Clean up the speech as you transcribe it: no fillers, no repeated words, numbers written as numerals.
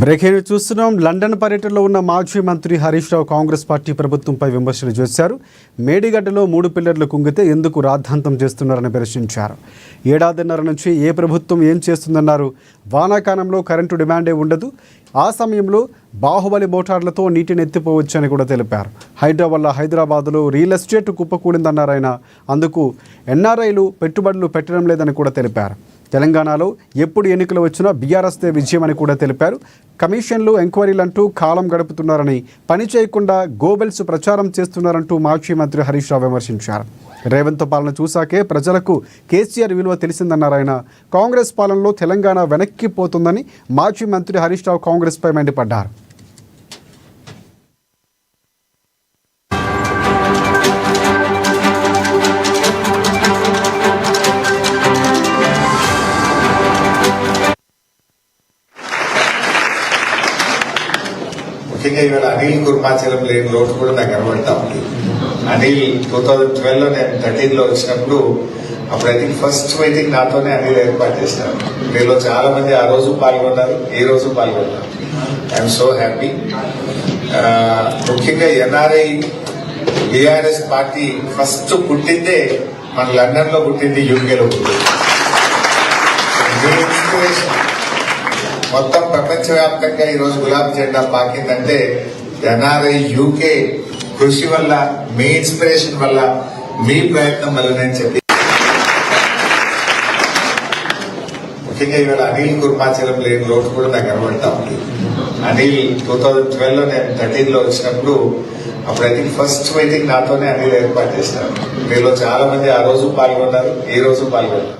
Breaking చూస్తున్నాం. London పర్యటనలో ఉన్న మాజీ మంత్రి హరీష్ రావు కాంగ్రెస్ పార్టీ ప్రభుత్వంపై విమర్శలు చేశారు. మేడిగడ్డలో 3 పిల్లర్లు కుంగితే ఎందుకు రాద్ధాంతం చేస్తున్నారని ప్రశ్నించారు. ఏడాదిన్నర నుంచి ఏ ప్రభుత్వం ఏం చేస్తుందన్నారు. వానాకాలంలో కరెంటు డిమాండే ఉండదు, ఆ సమయంలో బాహుబలి మోటార్లతో నీటిని ఎత్తిపోవచ్చని కూడా తెలిపారు. హైడ్రా వల్ల హైదరాబాద్లో రియల్ ఎస్టేట్ కుప్పకూడిందన్నారు ఆయన. అందుకు ఎన్ఆర్ఐలు పెట్టుబడులు పెట్టడం లేదని కూడా తెలిపారు. తెలంగాణలో ఎప్పుడు ఎన్నికలు వచ్చినా బీఆర్ఎస్దే విజయం అని కూడా తెలిపారు. కమిషన్లు, ఎంక్వైరీలంటూ కాలం గడుపుతున్నారని, పని చేయకుండా గోబెల్స్ ప్రచారం చేస్తున్నారంటూ మాజీ మంత్రి హరీష్ రావు విమర్శించారు. రేవంత్ పాలన చూశాకే ప్రజలకు కేసీఆర్ విలువ తెలిసిందన్నారు ఆయన. కాంగ్రెస్ పాలనలో తెలంగాణ వెనక్కిపోతుందని మాజీ మంత్రి హరీష్ రావు కాంగ్రెస్పై మండిపడ్డారు. ముఖ్యంగా ఇవాళ అనిల్ కుర్మాచలం లేని రోడ్డు కూడా నాకు కనబడతా ఉంది. అనిల్ 2012లో నేను 13లో వచ్చినప్పుడు అప్పుడు ఐ థింక్ ఫస్ట్ మీటింగ్ నాతోనే అనిల్ ఏర్పాటు చేసినారు. మీలో చాలా మంది ఆ రోజు పాల్గొన్నారు, ఈ రోజు పాల్గొన్నారు. I'm so happy. ముఖ్యంగా ఎన్ఆర్ఐ బీఆర్ఎస్ పార్టీ ఫస్ట్ పుట్టిందే మన లండన్ లో పుట్టింది, యూకేలో పుట్టింది. ఇన్స్పిరేషన్ మొత్తం ప్రపంచవ్యాప్తంగా ఈరోజు గులాబీ జెండా పాకిందంటే ఎన్ఆర్ఐ యూకే కృషి వల్ల, మీ ఇన్స్పిరేషన్ వల్ల, మీ ప్రయత్నం వల్లనే చెప్పి ముఖ్యంగా ఇవాళ అనిల్ కుర్మాచలం లేని రోడ్డు కూడా నాకు కనబడతా ఉంది. అనిల్ 2012లో నేను 13లో వచ్చినప్పుడు అప్పుడు ఐ థింక్ ఫస్ట్ మీటింగ్ నాతోనే అనిల్ ఏర్పాటు చేసినారు. మీలో చాలా మంది ఆ రోజు పాల్గొన్నారు, ఈ రోజు పాల్గొన్నారు.